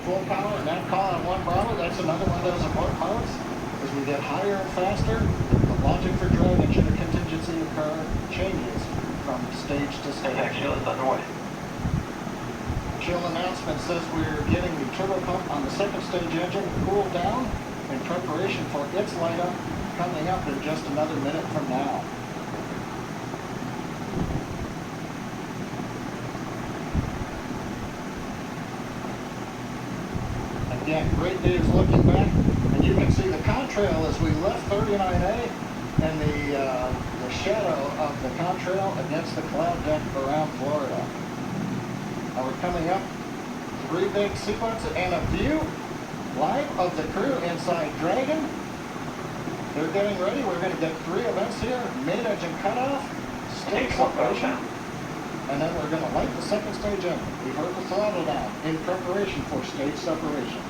full power, and that call on 1 Bravo, that's another one of those important moments. As we get higher and faster, the logic for Dragon should a contingency occur changes from stage to stage. Impact shield is underway. Chill announcement says we're getting the turbo pump on the second stage engine cooled down in preparation for its light up coming up in just another minute from now. Again, great days looking back, and you can see the contrail as we left 39A and the shadow of the contrail against the cloud deck around Florida. Now we're coming up 3 big sequences and a view live of the crew inside Dragon. They're getting ready. We're going to get 3 events here: main engine cutoff, stage separation, and then we're going to light the second stage engine. We've heard the throttle down in preparation for stage separation.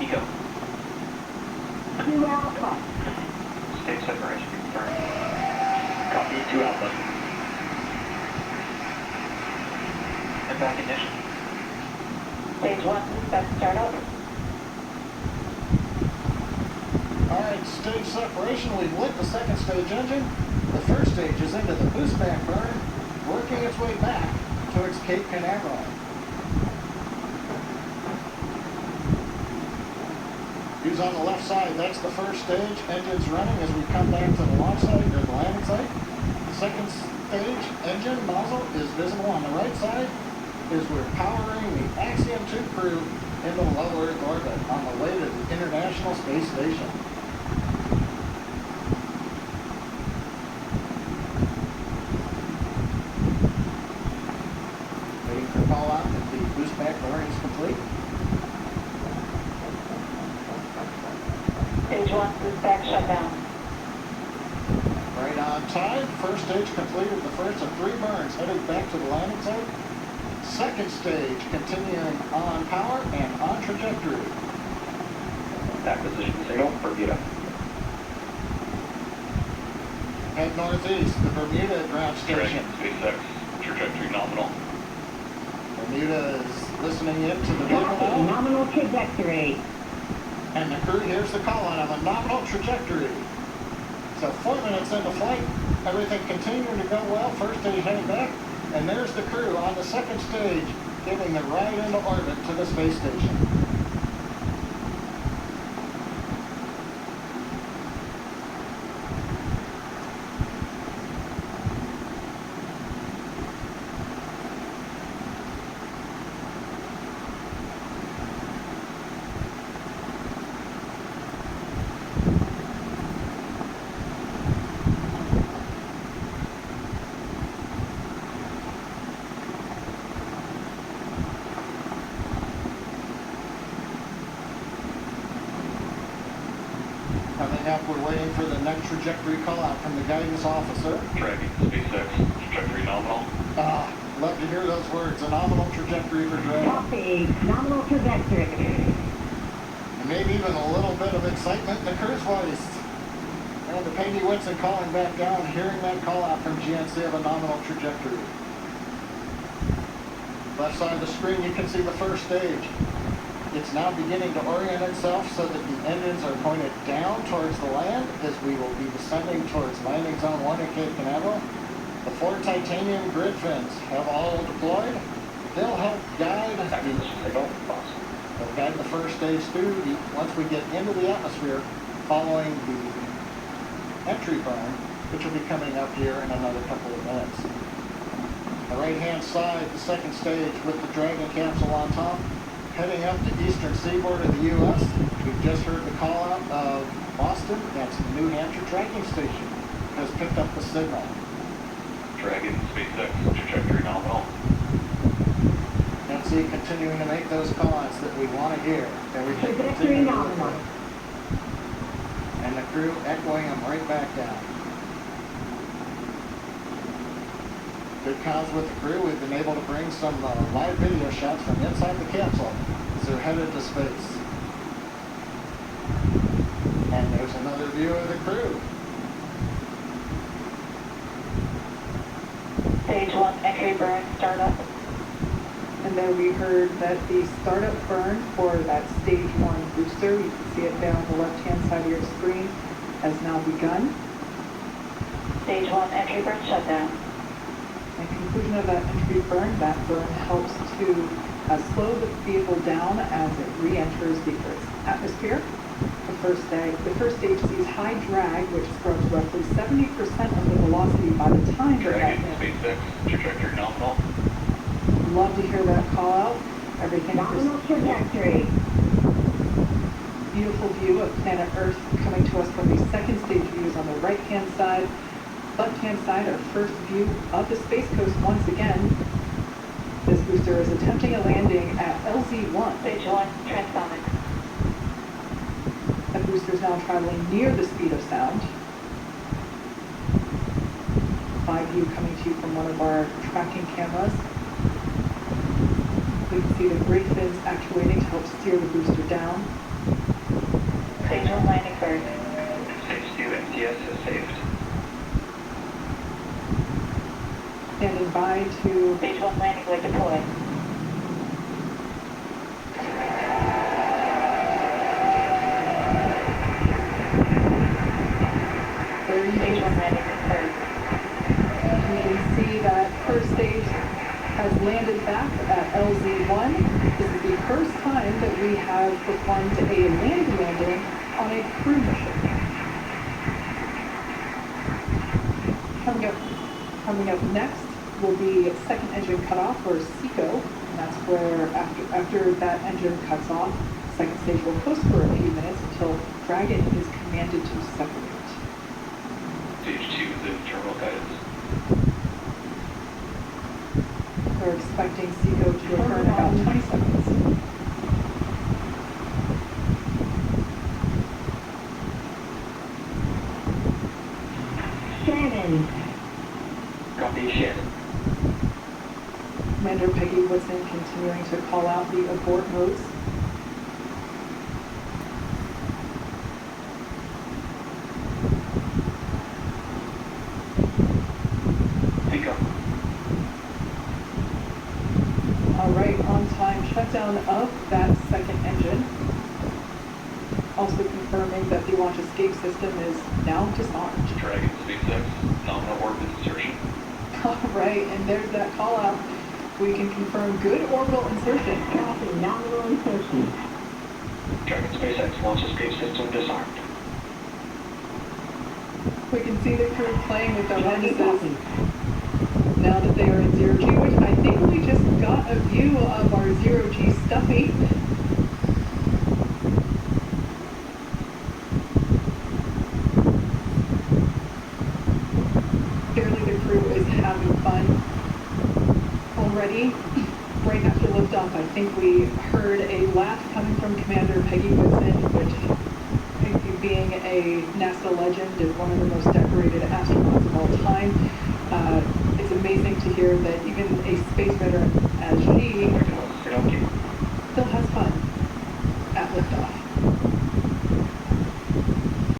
Eco. 2 Alpha. Stage separation confirmed. Copy 2 Alpha. Impact ignition. Stage 1, best start over. Alright, stage separation. We've lit the second stage engine. The first stage is into the boost back burn, working its way back towards Cape Canaveral. Views on the left side, that's the first stage. Engine's running as we come back to the launch site, or the landing site. The second stage engine nozzle is visible on the right side as we're powering the Axiom 2 crew into low Earth orbit on the way to the International Space Station. Waiting for call out if the boost back burn is complete. Stage 1, boost back shutdown. Right on time. First stage completed the first of 3 burns, headed back to the landing site. Second stage continuing on power and on trajectory. Acquisition signal, Bermuda. Head northeast, the Bermuda ground station. Dragon, SpaceX, trajectory nominal. Bermuda is listening in to the vehicle Copy, now. nominal trajectory. And the crew hears the call out of a nominal trajectory. So 4 minutes into flight, everything continuing to go well. First stage heading back. And there's the crew on the second stage giving the ride into orbit to the space station. Coming up, we're waiting for the next trajectory call out from the guidance officer. Dragon, SpaceX, trajectory nominal. Love to hear those words, a nominal trajectory for Dragon. Copy, nominal trajectory. And maybe even a little bit of excitement in the crew's voice. And the Peggy Whitson calling back down, hearing that call out from GNC of a nominal trajectory. Left side of the screen, you can see the first stage. It's now beginning to orient itself so that the engines are pointed down towards the land as we will be descending towards landing zone 1 at Cape Canaveral. The 4 titanium grid fins have all deployed. They'll help guide the first stage through once we get into the atmosphere following the entry burn, which will be coming up here in another couple of minutes. The right-hand side, the second stage with the Dragon capsule on top, heading up the eastern seaboard of the U.S. We've just heard the call out of Boston. That's the New Hampshire tracking station. Has picked up the signal. Dragon, SpaceX, trajectory nominal. And see, continuing to make those calls that we want to hear. Everything Trajectory continuing to nominal. report. And the crew echoing them right back down. Good comms with the crew. We've been able to bring some live video shots from inside the capsule as they're headed to space. And there's another view of the crew. Stage 1 entry burn startup. And then we heard that the startup burn for that stage 1 booster, you can see it there on the left-hand side of your screen, has now begun. Stage 1 entry burn shutdown. At conclusion of that entry burn, that burn helps to slow the vehicle down as it re-enters the Earth's atmosphere. The first stage sees high drag, which scrubs roughly 70% of the velocity by the time that Dragon, that SpaceX, trajectory nominal. Love to hear that call out. Everything Nominal trajectory. Beautiful view of planet Earth coming to us from the second stage views on the right-hand side. Left-hand side, our first view of the Space Coast once again. This booster is attempting a landing at LZ-1. Stage 1 transonic. That booster is now traveling near the speed of sound. Live view coming to you from one of our tracking cameras. We can see the great fins actuating to help steer the booster down. Stage 1 landing burn. Stage 2 MTS is saved. Standing by to Stage 1 landing leg deploy. there you Stage 1 go. landing confirmed. You can see that first stage has landed back at LZ-1. This is the first time that we have performed a land landing on a crew mission. Coming up next will be second engine cutoff, or SECO, and that's where after that engine cuts off, second stage will coast for a few minutes until Dragon is commanded to separate. Stage 2 is in terminal guidance. We're expecting SECO to occur in about 20 seconds. Shannon. Copy, Shannon. Commander Peggy Woodson continuing to call out the abort modes. Pico. All right, on time shutdown of that second engine. Also confirming that the launch escape system is now disarmed. Dragon, SpaceX, nominal orbit insertion. All right, and there's that call out. We can confirm good orbital insertion. Copy. Nominal insertion. Dragon, SpaceX, launch escape system disarmed. We can see the crew playing with their lenses now that they are in zero G, which I think we just got a view of our zero G stuffy. Clearly the crew is having fun already. Right after liftoff, I think we heard a laugh coming from Commander Peggy Woodson, which, being a NASA legend and one of the most decorated astronauts of all time, it's amazing to hear that even a space veteran as she